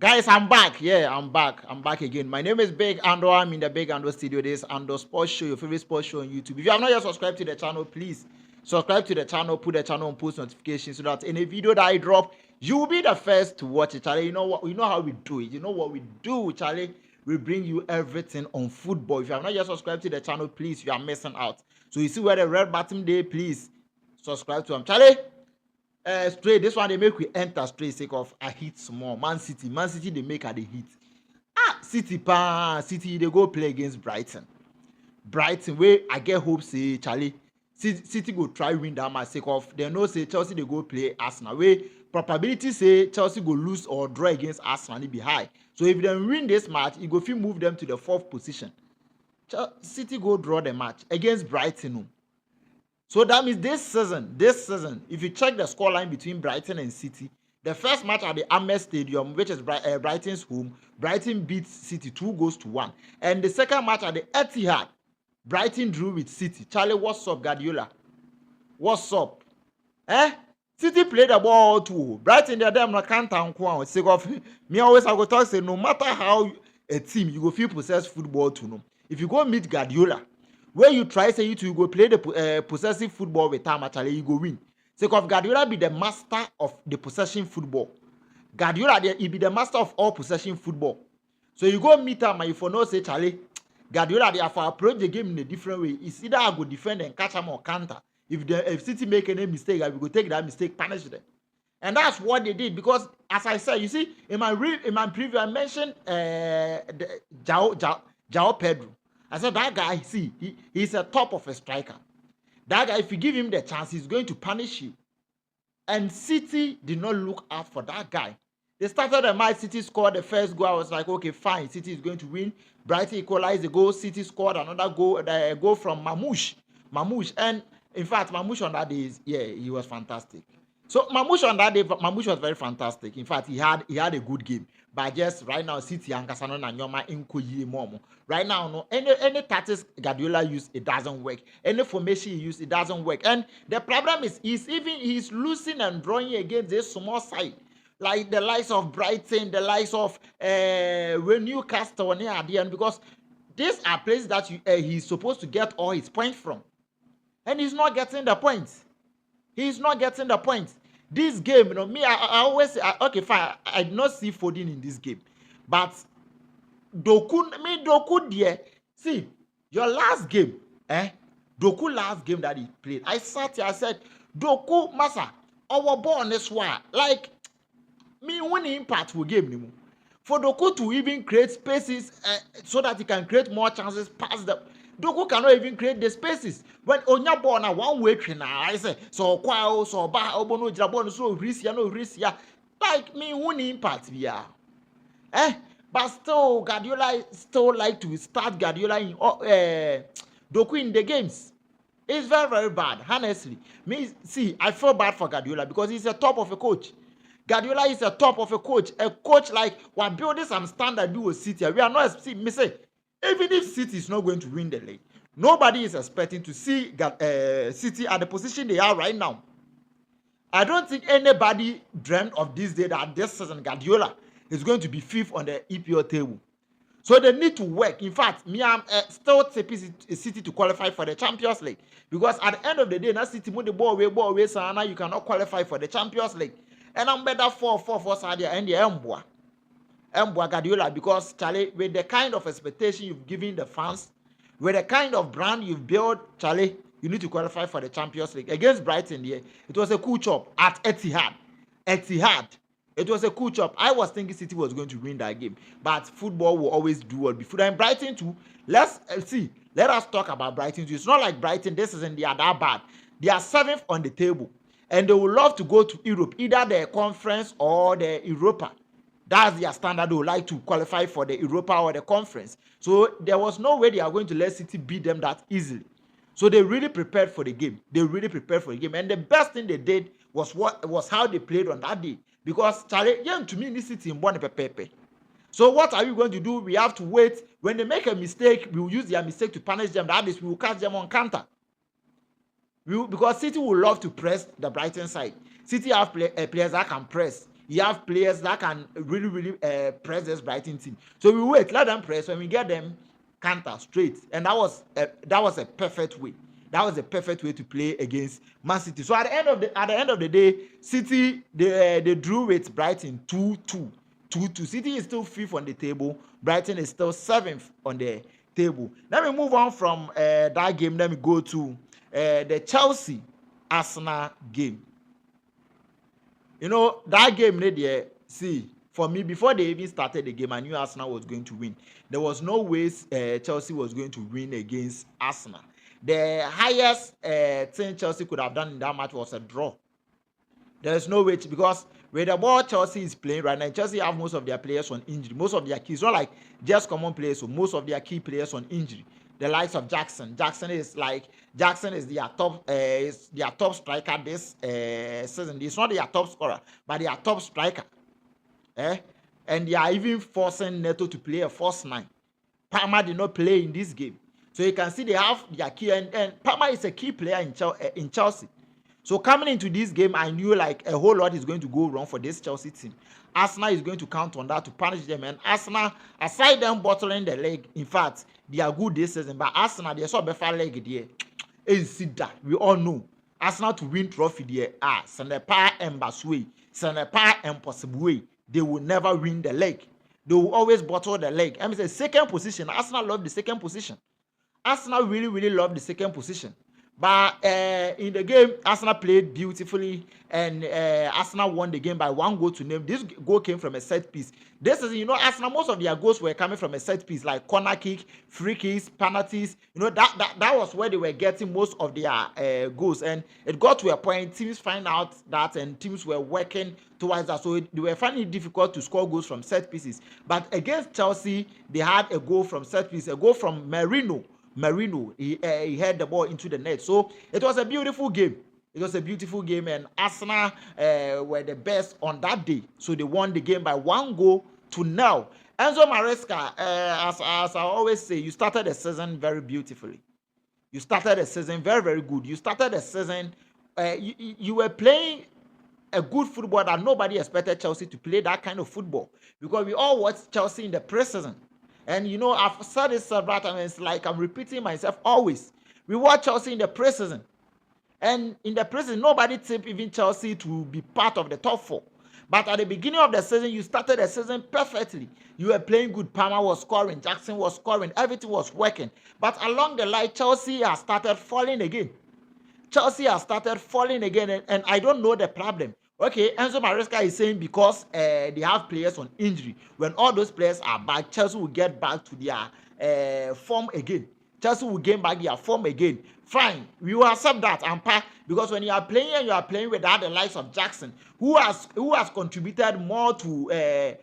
Guys, I'm back. Yeah, I'm back. I'm back again. My name is Big Ando. I'm in the Big Ando studio. This is Ando Sports Show, your favorite sports show on YouTube. If you have not yet subscribed to the channel, please subscribe to the channel, put the channel on post notifications so that any video that I drop, you will be the first to watch it, Charlie. You know what? You know how we do it. You know what we do, Charlie. We bring you everything on football. If you have not yet subscribed to the channel, please, you are missing out. So you see where the red button there, please subscribe to them, Charlie. Straight this one they make we enter straight sake of a hit small Man City they make at the hit. City they go play against Brighton where I get hope say Charlie City go try win that match sake of they know say Chelsea they go play Arsenal where probability say Chelsea go lose or draw against Arsenal it be high. So if they win this match it go fit move them to the 4th position. City go draw the match against Brighton. So that means this season, if you check the scoreline between Brighton and City, the first match at the Amex Stadium, which is Brighton's home, Brighton beats City 2-1. And the second match at the Etihad, Brighton drew with City. Charlie, what's up, Guardiola? What's up? City played the ball too. Brighton, they're them not can't sake of me always I go talk say no matter how a team you go feel possess football to know. If you go meet Guardiola, where you try say you go play the possessive football with time actually you go win. Sake of Guardiola be the master of the possession football. Guardiola he be the master of all possession football. So you go meet him and you for no say Charlie, Guardiola they have to approach the game in a different way. It's either I go defend and catch him or counter. If City make any mistake, I will go take that mistake, punish them. And that's what they did because as I said, you see, in my preview I mentioned João Pedro. I said that guy, see, he's a top of a striker. That guy, if you give him the chance, he's going to punish you. And City did not look out for that guy. They started the match, City scored the first goal. I was like, okay, fine, City is going to win. Brighton equalized the goal. City scored another goal from Mamouche. And in fact, Mamouche on that day, he was fantastic. So Mamouche on that day, Mamouche was very fantastic. In fact, he had a good game. But just right now, City and Kasano and Yoma Inkoyi Momo. Right now, no any tactics Guardiola use it doesn't work. Any formation he use it doesn't work. And the problem is he's losing and drawing against this small side. Like the likes of Brighton, the likes of Newcastle near at the end, because these are places that he's supposed to get all his points from. And he's not getting the points. He's not getting the points. This game, me, I always say, okay, fine, I did not see Foden in this game. But Doku there, see, your last game, Doku last game that he played, I sat here, I said, Doku, Masa, our ball on this one, like, me winning impact will game anymore. For Doku to even create spaces so that he can create more chances past the Doku cannot even create the spaces. When Onya born a one way trainer, I say so kwao so ba obono jabon so risia like me winning impact via. But still Guardiola still like to start Guardiola in Doku in the games. It's very, very bad, honestly. Me see, I feel bad for Guardiola because he's a top of a coach. Guardiola is a top of a coach like we're building some standard do with City. We are not see me say even if City is not going to win the league, nobody is expecting to see City at the position they are right now. I don't think anybody dreamt of this day that this season Guardiola is going to be 5th on the EPL table. So they need to work. In fact, me I'm still tipping City to qualify for the Champions League because at the end of the day, now City move the ball away, so now you cannot qualify for the Champions League. And I'm better for Sadia and the Mbwa Guardiola because Charlie, with the kind of expectation you've given the fans, with the kind of brand you've built, Charlie, you need to qualify for the Champions League. Against Brighton here, it was a cool chop at Etihad. It was a cool chop. I was thinking City was going to win that game, but football will always do well before. And Brighton too. Let's see. Let us talk about Brighton too. It's not like Brighton this season they are that bad. They are 7th on the table. And they would love to go to Europe, either the conference or the Europa. That's their standard. They would like to qualify for the Europa or the conference. So there was no way they are going to let City beat them that easily. So they really prepared for the game. And the best thing they did was how they played on that day. Because Charlie, to me, this City in one pepe. So what are we going to do? We have to wait. When they make a mistake, we will use their mistake to punish them. That is, we will catch them on counter. Because City will love to press the Brighton side. City have players that can press. You have players that can really press this Brighton team. So we wait, let them press. When we get them, counter straight, and that was a perfect way. That was a perfect way to play against Man City. So at the end of the day, City they drew with Brighton 2-2. City is still fifth on the table. Brighton is still seventh on the table. Let me move on from that game. Let me go to the Chelsea Arsenal game. You know, that game, see, for me, before they even started the game, I knew Arsenal was going to win. There was no way Chelsea was going to win against Arsenal. The highest thing Chelsea could have done in that match was a draw. There's no way because with the ball Chelsea is playing right now, Chelsea have most of their players on injury. Most of their keys, not like just common players, so most of their key players on injury. The likes of Jackson. Jackson is their top striker this season. He's not their top scorer, but their top striker. And they are even forcing Neto to play a false nine. Palmer did not play in this game. So you can see they have their key, and Palmer is a key player in Chelsea. So coming into this game, I knew like a whole lot is going to go wrong for this Chelsea team. Arsenal is going to count on that to punish them. And Arsenal, aside them bottling the leg, in fact, they are good this season. But Arsenal, they saw better leg there. And see that we all know Arsenal to win trophy there. Senepa and Basway, Senepa and Possible way. They will never win the leg. They will always bottle the leg. I mean, the second position. Arsenal love the second position. Arsenal really love the second position. But in the game, Arsenal played beautifully, and Arsenal won the game by 1-0. This goal came from a set piece. This is, Arsenal, most of their goals were coming from a set piece, like corner kick, free kicks, penalties. That was where they were getting most of their goals. And it got to a point, teams find out that, and teams were working towards that. So they were finding it difficult to score goals from set pieces. But against Chelsea, they had a goal from set piece, a goal from Merino, he headed the ball into the net. So it was a beautiful game. And Arsenal were the best on that day. So they won the game by 1-0. Enzo Maresca, as I always say, you started the season very beautifully. You started the season very good. You started the season, you were playing a good football that nobody expected Chelsea to play that kind of football. Because we all watched Chelsea in the preseason. And I've said this several times, it's like I'm repeating myself always. We watch Chelsea in the preseason. And in the preseason, nobody tipped even Chelsea to be part of the top four. But at the beginning of the season, you started the season perfectly. You were playing good. Palmer was scoring. Jackson was scoring. Everything was working. But along the line, Chelsea has started falling again. And I don't know the problem. Okay, Enzo Maresca is saying because they have players on injury. When all those players are back, Chelsea will get back to their form again. Chelsea will gain back their form again. Fine, we will accept that because when you are playing without the likes of Jackson, who has contributed more to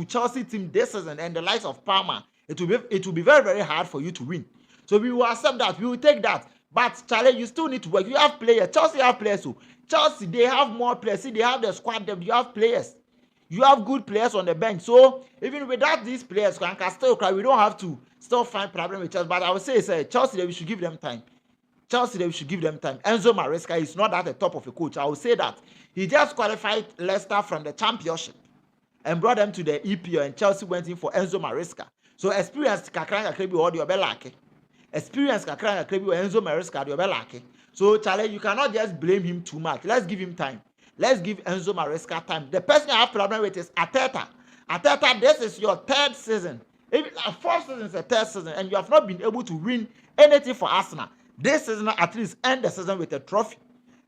Chelsea team this season, and the likes of Palmer, it will be very hard for you to win. So we will accept that. We will take that. But Charlie, you still need to work. You have players. Chelsea have players too. Chelsea, they have more players. See, they have the squad depth. You have players. You have good players on the bench. So even without these players, we don't have to still find problem with Chelsea. But I would say Chelsea, we should give them time. Enzo Maresca is not at the top of a coach. I would say that he just qualified Leicester from the Championship and brought them to the EPL, and Chelsea went in for Enzo Maresca. So experience kakranga krebi odi obelake. Experience kakranga krebi Enzo Maresca di obelake. So Charlie, you cannot just blame him too much. Let's give him time. Let's give Enzo Maresca time. The person I have problem with is Arteta. Arteta, this is your third season. Fourth season is a third season, and you have not been able to win anything for Arsenal. This season, at least end the season with a trophy.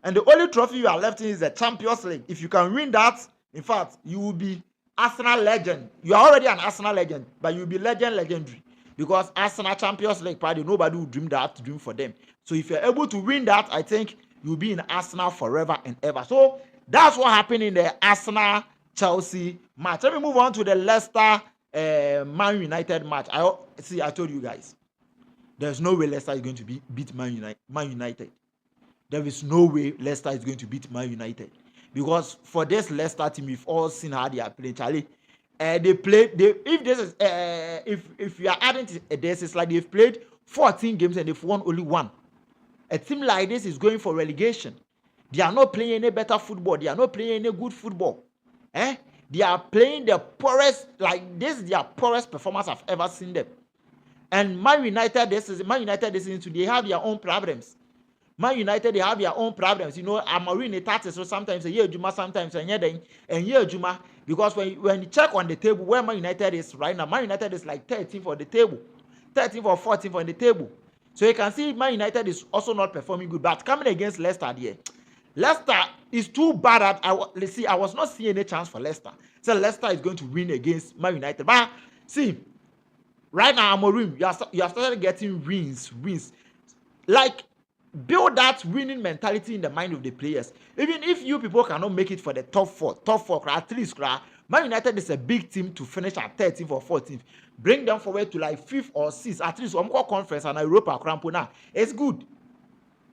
And the only trophy you are left in is the Champions League. If you can win that, in fact, you will be Arsenal legend. You are already an Arsenal legend, but you will be legendary. Because Arsenal Champions League party, nobody will dream that to dream for them. So if you're able to win that, I think you'll be in Arsenal forever and ever. So that's what happened in the Arsenal-Chelsea match. Let me move on to the Leicester Man United match. I told you guys, there's no way Leicester is going to beat Man United. There is no way Leicester is going to beat Man United. Because for this Leicester team, we've all seen how they are playing. Charlie, if you are adding to this, it's like they've played 14 games and they've won only one. A team like this is going for relegation. They are not playing any better football. They are not playing any good football. They are playing the poorest, like this is their poorest performance I've ever seen them. And Man United this season, they have their own problems. Man United, they have their own problems. You know, Amorim in the so sometimes a year Juma, sometimes a year Juma. Because when you check on the table where Man United is right now, Man United is like 13th for the table, 13th or 14th on the table. So you can see Man United is also not performing good. But coming against Leicester there, Leicester is too bad at. I was not seeing any chance for Leicester. So Leicester is going to win against Man United. But see, right now Amorim, you have started getting wins. Like, build that winning mentality in the mind of the players. Even if you people cannot make it for the top four, at least, Man United is a big team to finish at 13th or 14th. Bring them forward to like 5th or 6th, at least one more conference and Europa Crampona. It's good.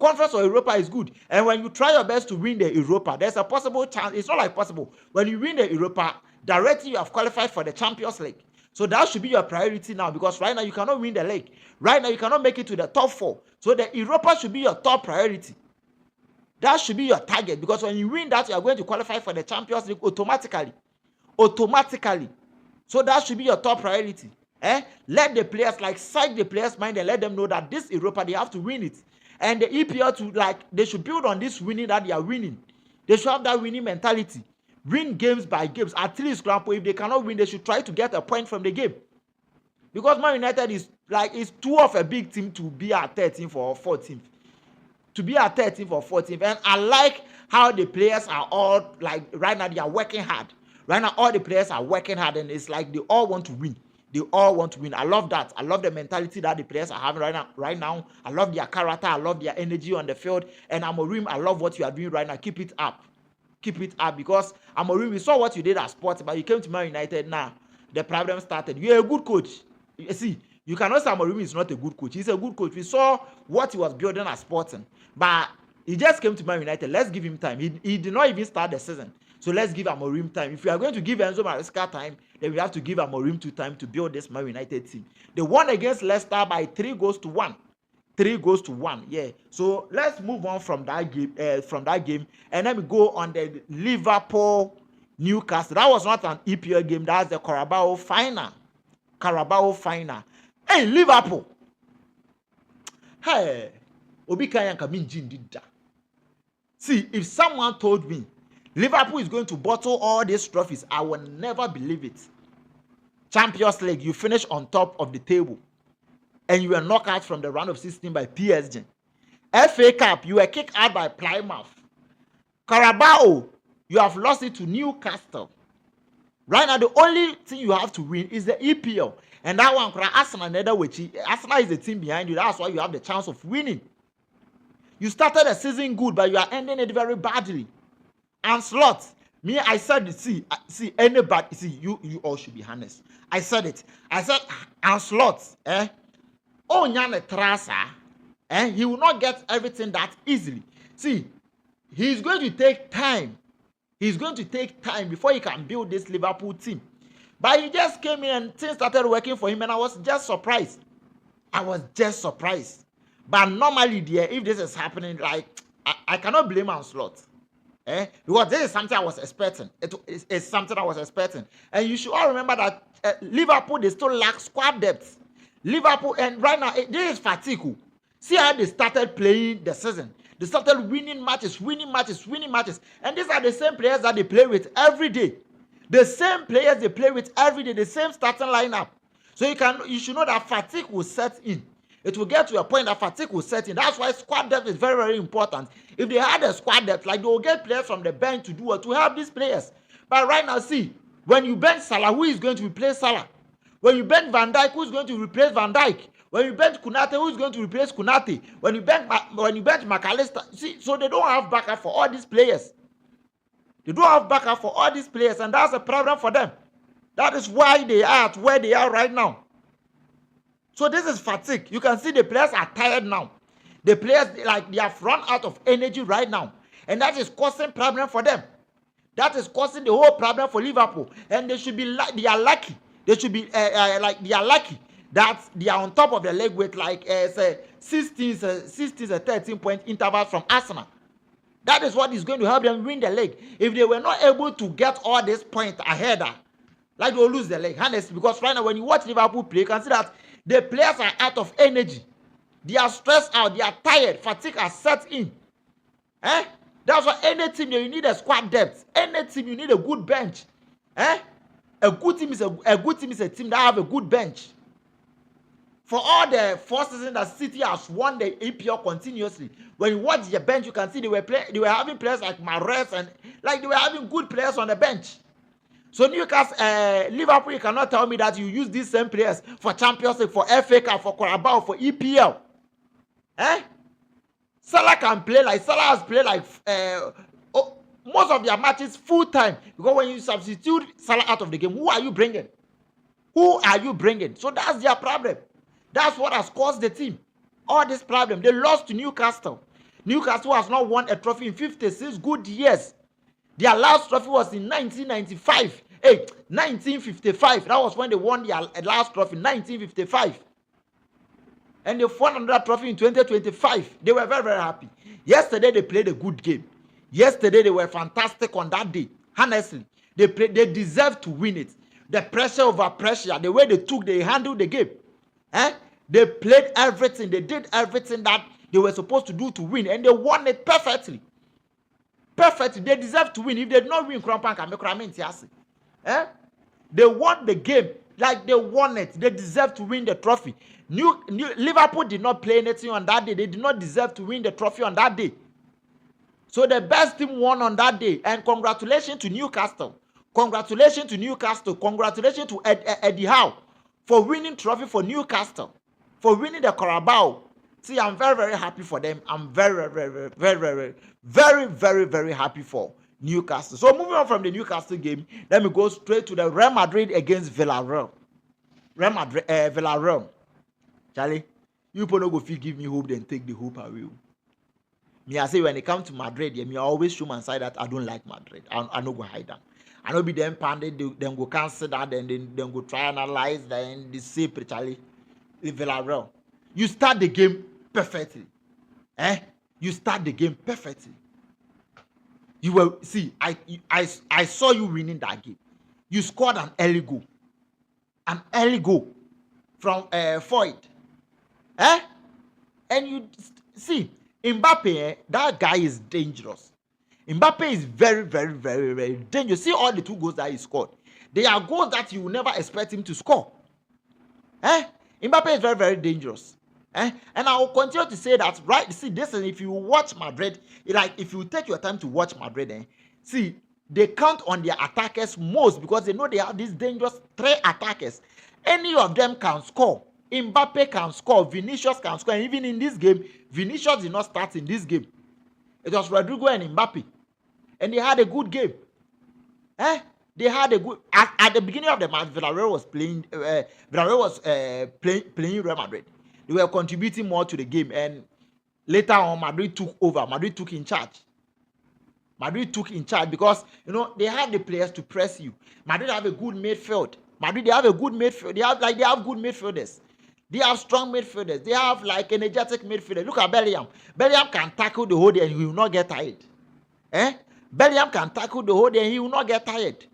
Conference or Europa is good. And when you try your best to win the Europa, there's a possible chance. It's not like possible. When you win the Europa, directly you have qualified for the Champions League. So that should be your priority now, because right now you cannot win the league. Right now you cannot make it to the top 4. So the Europa should be your top priority. That should be your target, because when you win that, you are going to qualify for the Champions League automatically. So that should be your top priority. Let the players, like, psych the players' mind and let them know that this Europa, they have to win it. And the EPL they should build on this winning that they are winning. They should have that winning mentality. Win games by games. At least, if they cannot win, they should try to get a point from the game. Because Man United is too of a big team to be at 13th or 14th. And I like how the players are all, like, right now they are working hard. Right now, all the players are working hard, and it's like they all want to win. I love that. I love the mentality that the players are having right now. I love their character. I love their energy on the field. And Amorim, I love what you are doing right now. Keep it up. Because Amorim, we saw what you did at Sports, but you came to Man United now. The problem started. You're a good coach. You see, you cannot say Amorim is not a good coach. He's a good coach. We saw what he was building at Sporting. But he just came to Man United. Let's give him time. He did not even start the season. So let's give Amorim time. If we are going to give Enzo Maresca time, then we have to give Amorim time to build this Man United team. They won against Leicester by 3-1. 3-1, yeah. So let's move on from that game, and then we go on the Liverpool Newcastle. That was not an EPL game. That's the Carabao final. Hey, Liverpool. Hey, Obi Kayanka Minjin did that. See, if someone told me Liverpool is going to bottle all these trophies, I will never believe it. Champions League, you finish on top of the table, and you were knocked out from the round of 16 by PSG. FA Cup, you were kicked out by Plymouth. Carabao, you have lost it to Newcastle. Right now, the only thing you have to win is the EPL. And that one, Arsenal is the team behind you. That's why you have the chance of winning. You started the season good, but you are ending it very badly. And Slot, me, I said it. See, anybody, see, you all should be honest. I said it. I said, and Slot, oh, Nyane Trasa, he will not get everything that easily. See, he's going to take time. He's going to take time before he can build this Liverpool team. But he just came in and things started working for him, and I was just surprised. But normally, dear, if this is happening, like, I cannot blame Anslot. Because this is something I was expecting. It's something I was expecting. And you should all remember that Liverpool, they still lack squad depth. Liverpool, and right now, this is fatigue. See how they started playing the season. They started winning matches. And these are the same players that they play with every day. The same players they play with every day. The same starting lineup. So you should know that fatigue will set in. It will get to a point that fatigue will set in. That's why squad depth is very, very important. If they had a squad depth, like they will get players from the bench to do what, to help these players. But right now, see, when you bench Salah, who is going to replace Salah? When you bench Van Dijk, who is going to replace Van Dijk? When you bench Kunate, who is going to replace Kunate? When you bench McAllister, see, so they don't have backup for all these players. And that's a problem for them. That is why they are at where they are right now. So this is fatigue. You can see the players are tired now. The players, like, they have run out of energy right now. And that is causing problem for them. That is causing the whole problem for Liverpool. And they should be they are lucky. They should be they are lucky that they are on top of the league with 16 13 point intervals from Arsenal. That is what is going to help them win the league. If they were not able to get all these points ahead, like they'll lose the league, honestly. Because right now, when you watch Liverpool play, you can see that the players are out of energy. They are stressed out. They are tired. Fatigue has set in. That's why any team you need a squad depth. Any team you need a good bench. A good team is a team that have a good bench. For all the 4 seasons that City has won the EPL continuously, when you watch the bench, you can see they were having players like Mahrez and like they were having good players on the bench. So Newcastle, Liverpool, you cannot tell me that you use these same players for Champions League, for FA Cup, for Carabao, for EPL. Salah can play like Salah has played like most of their matches full time, because when you substitute Salah out of the game, who are you bringing? Who are you bringing? So that's their problem. That's what has caused the team all this problem. They lost to Newcastle. Newcastle has not won a trophy in 56 good years. Their last trophy was in 1995. 1955. That was when they won their last trophy, 1955. And they won another trophy in 2025. They were very, very happy. Yesterday, they played a good game. Yesterday, they were fantastic on that day. Honestly, they deserved to win it. The pressure over pressure, the way they handled the game. They played everything. They did everything that they were supposed to do to win. And they won it perfectly. Perfectly. They deserve to win. If they did not win, they won the game. Like they won it. They deserve to win the trophy. Liverpool did not play anything on that day. They did not deserve to win the trophy on that day. So the best team won on that day. And congratulations to Newcastle. Congratulations to Newcastle. Congratulations to Eddie Howe for winning trophy for Newcastle. For winning the Carabao. See, I'm very, very happy for them. I'm very, very, very, very, very, very, very happy for Newcastle. So moving on from the Newcastle game, let me go straight to the Real Madrid against Villarreal. Villarreal. Charlie, you people no go feel give me hope, then take the hope away. Me, I say when it comes to Madrid, me I always show my side that I don't like Madrid. I no go hide them. I no be them pandit, them go cancel that, then go try analyze, then they say Charlie, Villarreal. You start the game perfectly. You start the game perfectly. You will see. I saw you winning that game. You scored an early goal. An early goal from Foyt. And you see, Mbappe, that guy is dangerous. Mbappe is very, very, very, very dangerous. See all the 2 goals that he scored. They are goals that you will never expect him to score. Mbappe is very, very dangerous. And I will continue to say that, right? See, this is if you watch Madrid, like if you take your time to watch Madrid, see, they count on their attackers most because they know they have these dangerous 3 attackers. Any of them can score. Mbappe can score. Vinicius can score. And even in this game, Vinicius did not start in this game. It was Rodrigo and Mbappe. And they had a good game. They had a good... At the beginning of the match, Villarreal was playing Real Madrid. They were contributing more to the game. And later on, Madrid took over. Madrid took in charge. Madrid took in charge because, they have the players to press you. Madrid have a good midfield. They have a good midfield. They have good midfielders. They have strong midfielders. They have energetic midfielders. Look at Bellingham. Bellingham can tackle the whole day and he will not get tired. Bellingham can tackle the whole day and he will not get tired.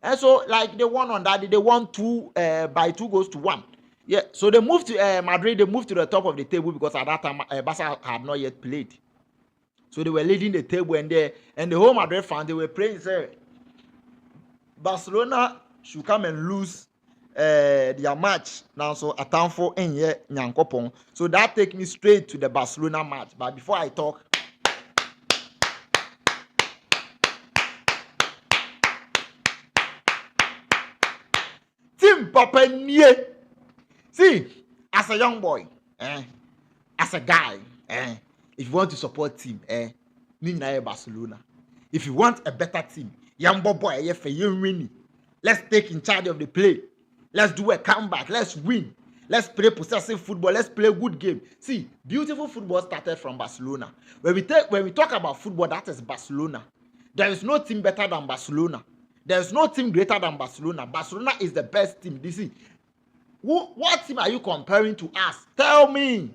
And so, they won on that day. They won 2 by 2 goals to 1. Yeah. So they moved to Madrid. They moved to the top of the table because at that time Barca had not yet played. So they were leading the table and the whole Madrid fans, they were praying, say, Barcelona should come and lose their match now. So Atanfo enye nyankopon. So that takes me straight to the Barcelona match. But before I talk, Team Papa Nye. See, as a young boy, as a guy, if you want to support team, Barcelona. If you want a better team, young boy, let's take in charge of the play. Let's do a comeback. Let's win. Let's play possessive football. Let's play good game. See, beautiful football started from Barcelona. When we talk about football, that is Barcelona. There is no team better than Barcelona. There is no team greater than Barcelona. Barcelona is the best team. You see, what team are you comparing to us? Tell me.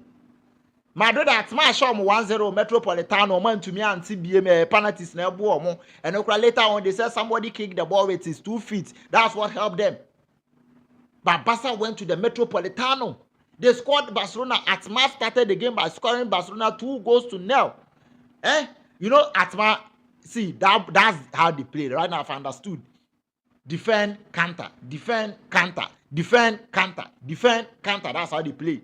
Madrid at my shop 1-0 Metropolitano man to me and TBM penalties na bo and later on they said somebody kicked the ball with his 2 feet. That's what helped them. But Barca went to the Metropolitano. They scored Barcelona. Atma started the game by scoring Barcelona 2-0. You know, Atma, see, that's how they play. Right now, I've understood. Defend, counter, defend, counter, defend, counter, defend, counter. That's how they play.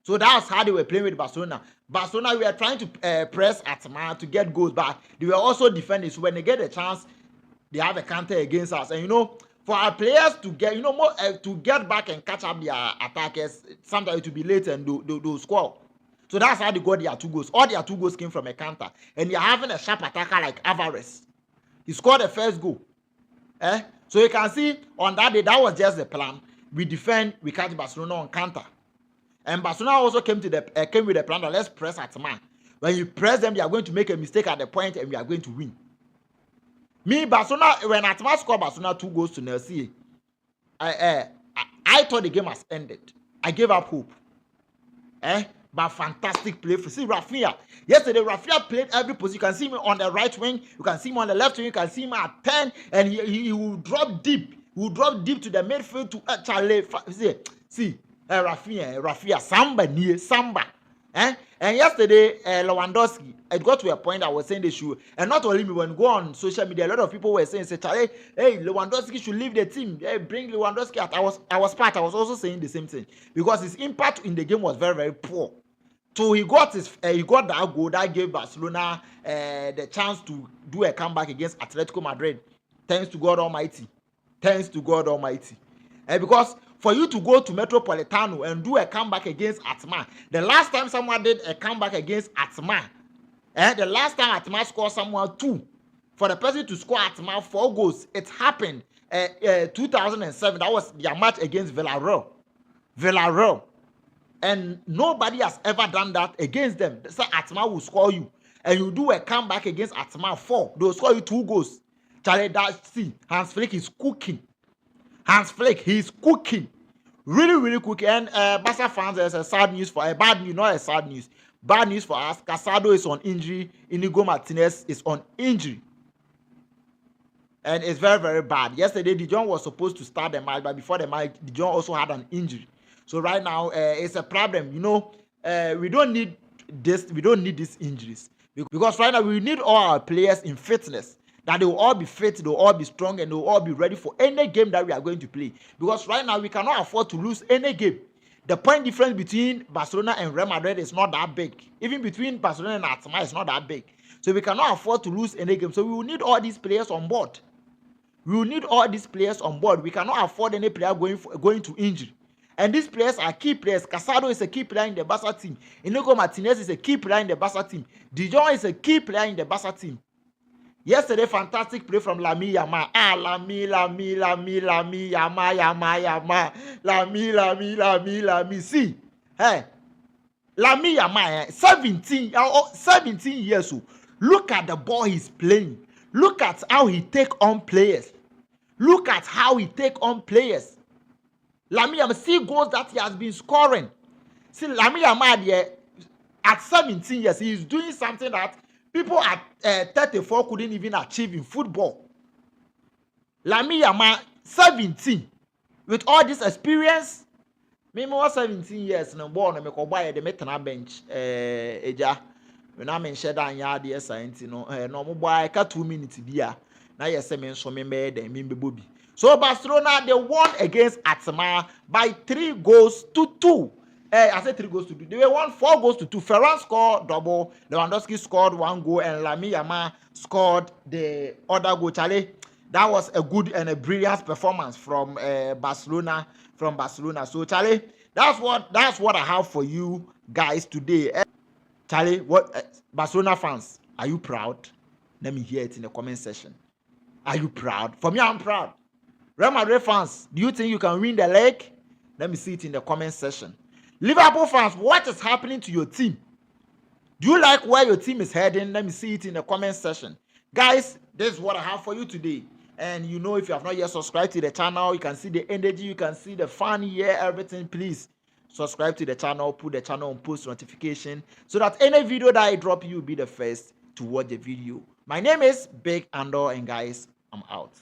So that's how they were playing with Barcelona. Barcelona, we are trying to press Atma to get goals, but they were also defending. So when they get a chance, they have a counter against us. And you know, for our players to get, you know, more to get back and catch up their attackers, sometimes it will be late and they'll score. So that's how they got their 2 goals. All their 2 goals came from a counter. And you're having a sharp attacker like Alvarez. He scored the first goal. So you can see on that day, that was just the plan. We defend, we catch Barcelona on counter. And Barcelona also came with the plan that let's press Atma. When you press them, they are going to make a mistake at the point and we are going to win. Me, Barcelona, when Atma scored Barcelona 2-0, see, I thought the game has ended. I gave up hope. But fantastic play. See, Rafinha. Yesterday, Rafinha played every position. You can see him on the right wing. You can see him on the left wing. You can see him at 10. And he will drop deep. He will drop deep to the midfield to Charlie. See, Rafinha, Samba. And yesterday, Lewandowski, it got to a point I was saying they should, and not only me, when you go on social media, a lot of people were saying, Charlie, hey, Lewandowski should leave the team. Hey, bring Lewandowski out. I was also saying the same thing because his impact in the game was very, very poor. So he got that goal that gave Barcelona the chance to do a comeback against Atletico Madrid. Thanks to God Almighty. Because for you to go to Metropolitano and do a comeback against Atma, the last time someone did a comeback against Atma, the last time Atma scored someone 2, for the person to score Atma 4 goals, it happened 2007. That was their match against Villarreal. And nobody has ever done that against them. So Atma will score you. And you do a comeback against Atma 4. They'll score you 2 goals. Charlie, see, Hans Flick is cooking. He's cooking. Really, really cooking. And Barca fans, there's a sad news for bad news, not a sad news. Bad news for us. Casado is on injury. Inigo Martinez is on injury. And it's very, very bad. Yesterday, Dijon was supposed to start the match, but before the match, Dijon also had an injury. So right now, it's a problem. You know, we don't need this. We don't need these injuries because right now we need all our players in fitness. That they will all be fit, they will all be strong, and they will all be ready for any game that we are going to play. Because right now we cannot afford to lose any game. The point difference between Barcelona and Real Madrid is not that big. Even between Barcelona and Atma is not that big. So we cannot afford to lose any game. So we will need all these players on board. We cannot afford any player going to injury. And these players are key players. Casado is a key player in the Barca team. Inigo Martinez is a key player in the Barca team. Dijon is a key player in the Barca team. Yesterday, fantastic play from Lami Yama. Lami Yama. See, hey, Lami Yama, 17 years old. Look at the ball he's playing. Look at how he take on players. Lami Yama, see goals that he has been scoring. See, Lami Yama, at 17 years, he is doing something that people at 34 couldn't even achieve in football. Lami Yama, 17, with all this experience. Me was 17 years no born me ko buy the metana bench eja when I mention that yard yes science no mo buy ka 2 minutes dia na yes me nso me dem me bobi. So Barcelona they won against Atma by 3 goals to 2. I said 3 goals to 2. They won 4 goals to 2. Ferran scored double. Lewandowski scored 1 goal, and Lami Yama scored the other goal. Charlie, that was a good and a brilliant performance from Barcelona. So Charlie, that's what I have for you guys today. Charlie, what Barcelona fans, are you proud? Let me hear it in the comment section. Are you proud? For me, I'm proud. Real Madrid fans, do you think you can win the league? Let me see it in the comment section. Liverpool fans, what is happening to your team? Do you like where your team is heading? Let me see it in the comment section. Guys, this is what I have for you today. And you know, if you have not yet subscribed to the channel, you can see the energy, you can see the fun here, everything. Please subscribe to the channel, put the channel on post notification so that any video that I drop, you will be the first to watch the video. My name is Big Andor, and guys, I'm out.